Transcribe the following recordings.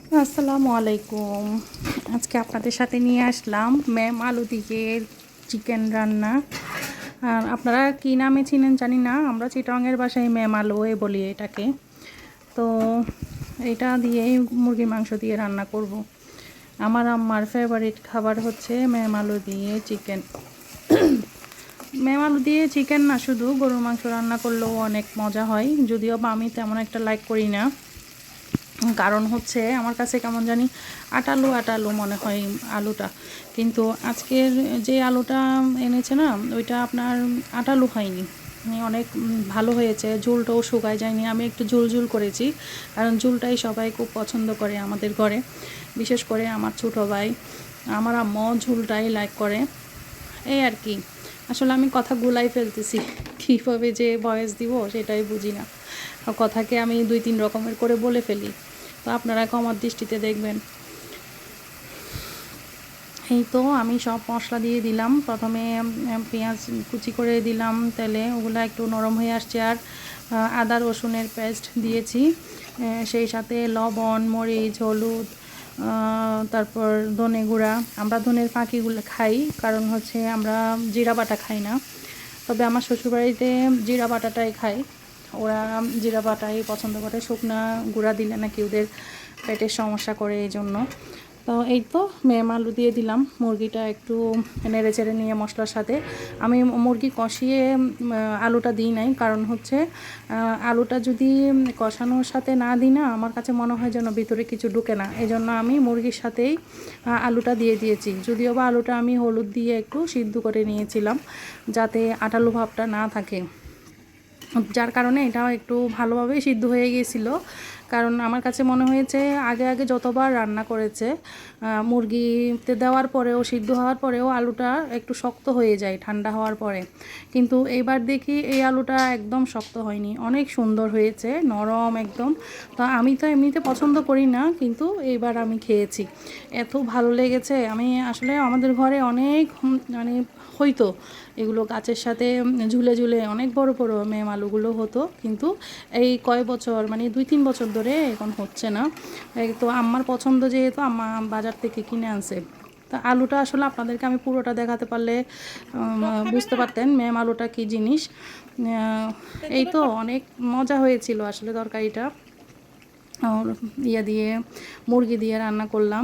আসসালামু আলাইকুম। আজকে আপনাদের সাথে নিয়ে আসলাম ম্যাম আলু দিয়ে চিকেন রান্না। আর আপনারা কী নামে চিনেন জানি না, আমরা চিটংয়ের বাসায় ম্যাম আলু বলি এটাকে। তো এটা দিয়েই মুরগির মাংস দিয়ে রান্না করব। আমার আম্মার ফেভারিট খাবার হচ্ছে ম্যাম আলু দিয়ে চিকেন। ম্যাম আলু দিয়ে চিকেন না, শুধু গরুর মাংস রান্না করলেও অনেক মজা হয়, যদিও বা আমি তেমন একটা লাইক করি না। কারণ হচ্ছে আমার কাছে কেমন জানি আটালু আটালু মনে হয় আলুটা। কিন্তু আজকের যে আলুটা এনেছে না, ওইটা আপনার আটালু হয়নি, অনেক ভালো হয়েছে। ঝোলটাও শুকায় যায়নি, আমি একটু ঝুল করেছি, কারণ ঝুলটাই সবাই খুব পছন্দ করে আমাদের ঘরে, বিশেষ করে আমার ছোটো ভাই, আমার আম্মু ঝুলটাই লাইক করে। এই আর কি, আসলে আমি কথা গুলাই ফেলতেছি, কীভাবে যে ভয়েস দিব সেটাই বুঝি না, কথাকে আমি 2-3 রকমের করে বলে ফেলি। তো আপনারা কমার দৃষ্টিতে দেখবেন। এই তো আমি সব মশলা দিয়ে দিলাম, প্রথমে পেঁয়াজ কুচি করে দিলাম তেলে, ওগুলো একটু নরম হয়ে আসছে। আর আদা রসুনের পেস্ট দিয়েছি, সেই সাথে লবণ, মরিচ, হলুদ, তারপর ধনে গুঁড়া। আমরা ধনের ফাঁকিগুলো খাই, কারণ হচ্ছে আমরা জিরা বাটা খাই না। তবে আমার শ্বশুরবাড়িতে জিরা বাটাটাই খাই, ওরা জিরা বাটাই পছন্দ করে। শুকনা গুঁড়া দিলে নাকি ওদের পেটের সমস্যা করে, এই জন্য। তো এই তো ম্যাম আলু দিয়ে দিলাম, মুরগিটা একটু নেড়ে চেড়ে নিয়ে মশলার সাথে। আমি মুরগি কষিয়ে আলুটা দিই নাই, কারণ হচ্ছে আলুটা যদি কষানোর সাথে না দিই না, আমার কাছে মনে হয় যেন ভিতরে কিছু ঢুকে না, এই জন্য আমি মুরগির সাথেই আলুটা দিয়ে দিয়েছি। যদিও বা আলুটা আমি হলুদ দিয়ে একটু সিদ্ধ করে নিয়েছিলাম, যাতে আটালু ভাবটা না থাকে, যার কারণে এটাও একটু ভালোভাবেই সিদ্ধ হয়ে গিয়েছিলো। কারণ আমার কাছে মনে হয়েছে আগে আগে যতবার রান্না করেছে, মুরগিতে দেওয়ার পরেও, সিদ্ধ হওয়ার পরেও আলুটা একটু শক্ত হয়ে যায় ঠান্ডা হওয়ার পরে। কিন্তু এইবার দেখি এই আলুটা একদম শক্ত হয়নি, অনেক সুন্দর হয়েছে, নরম একদম। তো আমি তো এমনিতে পছন্দ করি না, কিন্তু এইবার আমি খেয়েছি, এত ভালো লেগেছে। আমি আসলে আমাদের ঘরে অনেক মানে হইতো এগুলো, গাছের সাথে ঝুলে ঝুলে অনেক বড় বড় ম্যাম আলুগুলো হতো, কিন্তু এই কয় বছর, মানে 2-3 বছর ধরে এখন হচ্ছে না। তো আম্মার পছন্দ যেহেতু, আম্মা বাজার থেকে কিনে আনছে। তা আলুটা আসলে আপনাদেরকে আমি পুরোটা দেখাতে পারলে বুঝতে পারতেন ম্যাম আলুটা কী জিনিস। এই তো অনেক মজা হয়েছিল আসলে তরকারিটা। দিয়ে মুরগি দিয়ে রান্না করলাম।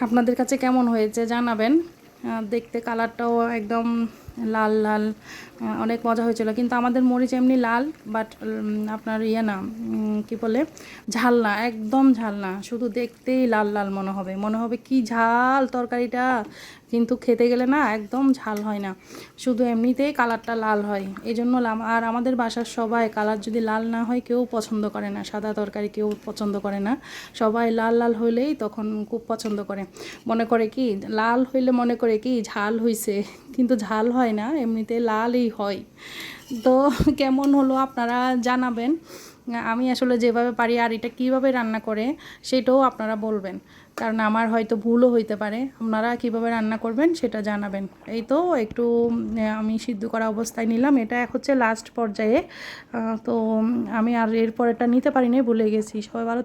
আপনাদের কাছে কেমন হয়েছে জানাবেন। দেখতে কালারটাও একদম লাল লাল, অনেক মজা হয়েছিল। কিন্তু আমাদের মরিচ এমনি লাল, বাট আপনার না কি বলে, ঝাল না, একদম ঝাল না, শুধু দেখতেই লাল লাল মনে হবে কি ঝাল তরকারিটা, কিন্তু খেতে গেলে না একদম ঝাল হয় না, শুধু এমনিতেই কালারটা লাল হয়, এই জন্য। আর আমাদের বাসার সবাই কালার যদি লাল না হয় কেউ পছন্দ করে না, সাদা তরকারি কেউ পছন্দ করে না, সবাই লাল লাল হইলেই তখন খুব পছন্দ করে। মনে করে কি লাল হইলে মনে করে কি ঝাল হইছে, কিন্তু ঝাল হয় না, এমনিতে লালই হয়। তো কেমন হলো আপনারা জানাবেন। আমি আসলে যেভাবে পারি, আর এটা কীভাবে রান্না করে সেটাও আপনারা বলবেন, কারণ আমার হয়তো ভুলও হইতে পারে। আপনারা কীভাবে রান্না করবেন সেটা জানাবেন। এই তো একটু আমি সিদ্ধ করা অবস্থায় নিলাম, এটা হচ্ছে লাস্ট পর্যায়ে। তো আমি আর এরপর এটা নিতে পারিনি, ভুলে গেছি। সবাই ভালো